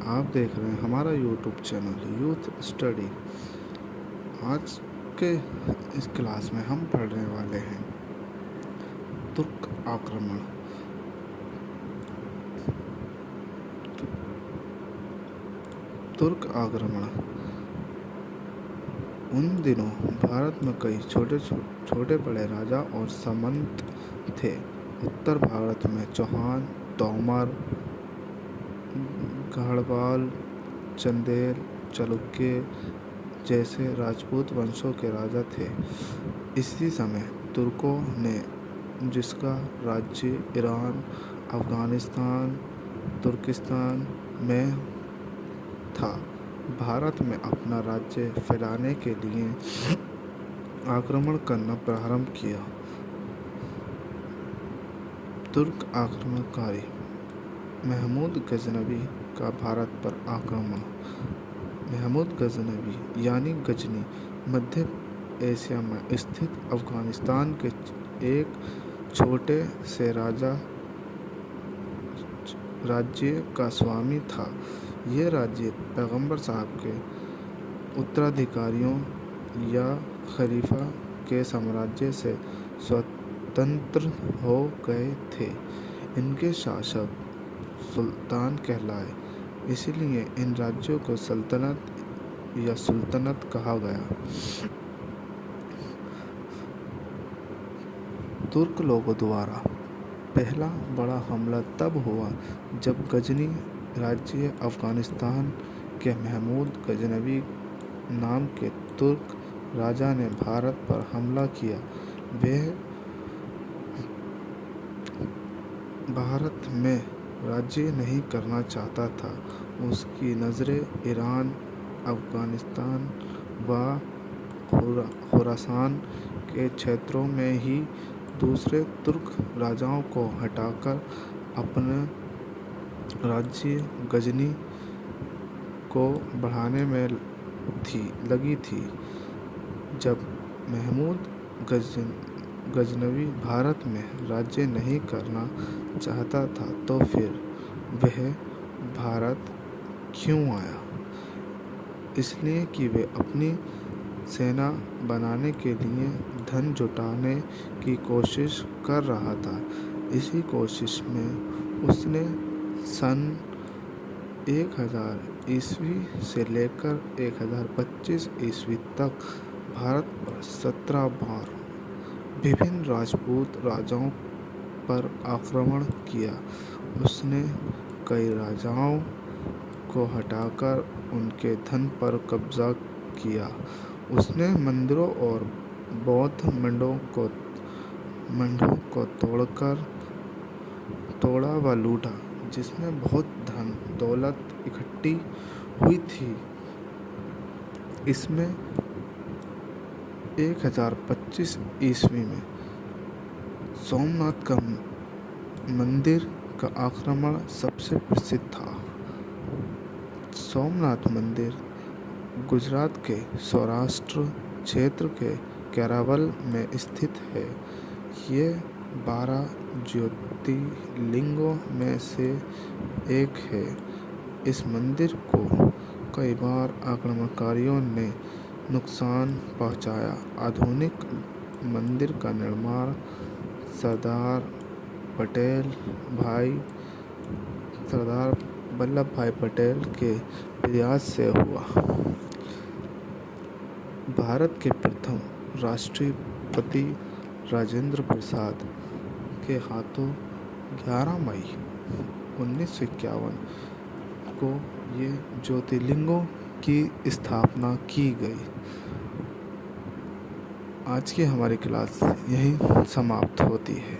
आप देख रहे हैं हमारा यूट्यूब चैनल यूथ स्टडी। आज के इस क्लास में हम पढ़ने वाले हैं तुर्क आक्रमण। तुर्क आक्रमण उन दिनों भारत में कई छोटे बड़े राजा और सामंत थे। उत्तर भारत में चौहान, तोमर, गढ़वाल, चंदेल, चालुक्य जैसे राजपूत वंशों के राजा थे। इसी समय तुर्कों ने, जिसका राज्य ईरान, अफगानिस्तान, तुर्किस्तान में था, भारत में अपना राज्य फैलाने के लिए आक्रमण करना प्रारंभ किया। तुर्क आक्रमणकारी महमूद गजनवी का भारत पर आक्रमण। महमूद गजनवी यानी गजनी मध्य एशिया में स्थित अफगानिस्तान के एक छोटे से राज्य का स्वामी था। यह राज्य पैगंबर साहब के उत्तराधिकारियों या खलीफा के साम्राज्य से स्वतंत्र हो गए थे। इनके शासक सुल्तान कहलाए, इसलिए इन राज्यों को सल्तनत या सुल्तनत कहा गया। तुर्क लोगों द्वारा पहला बड़ा हमला तब हुआ जब गजनी राज्य अफगानिस्तान के महमूद गजनवी नाम के तुर्क राजा ने भारत पर हमला किया। वह भारत में राज्य नहीं करना चाहता था। उसकी नज़रें ईरान, अफगानिस्तान व खुरासान के क्षेत्रों में ही दूसरे तुर्क राजाओं को हटाकर अपने राज्य गजनी को बढ़ाने में लगी थी। जब महमूद गजनवी भारत में राज्य नहीं करना चाहता था तो फिर वह भारत क्यों आया? इसलिए कि वे अपनी सेना बनाने के लिए धन जुटाने की कोशिश कर रहा था। इसी कोशिश में उसने सन 1000 ईस्वी से लेकर 1025 ईस्वी तक भारत पर 17 बार विभिन्न राजपूत राजाओं पर आक्रमण किया। उसने कई राजाओं को हटाकर उनके धन पर कब्जा किया। उसने मंदिरों और बौद्ध मठों को तोड़ा व लूटा, जिसमें बहुत धन दौलत इकट्ठी हुई थी। इसमें 1025 ईस्वी में सोमनाथ का मंदिर का आक्रमण सबसे प्रसिद्ध था। सोमनाथ मंदिर गुजरात के सौराष्ट्र क्षेत्र के केरावल में स्थित है। ये 12 ज्योतिर्लिंगों में से एक है। इस मंदिर को कई बार आक्रमणकारियों ने नुकसान पहुंचाया। आधुनिक मंदिर का निर्माण सरदार वल्लभ भाई पटेल के प्रयास से हुआ। भारत के प्रथम राष्ट्रपति राजेंद्र प्रसाद के हाथों 11 मई 1951 को ये ज्योतिर्लिंगों की स्थापना की गई। आज की हमारी क्लास यहीं समाप्त होती है।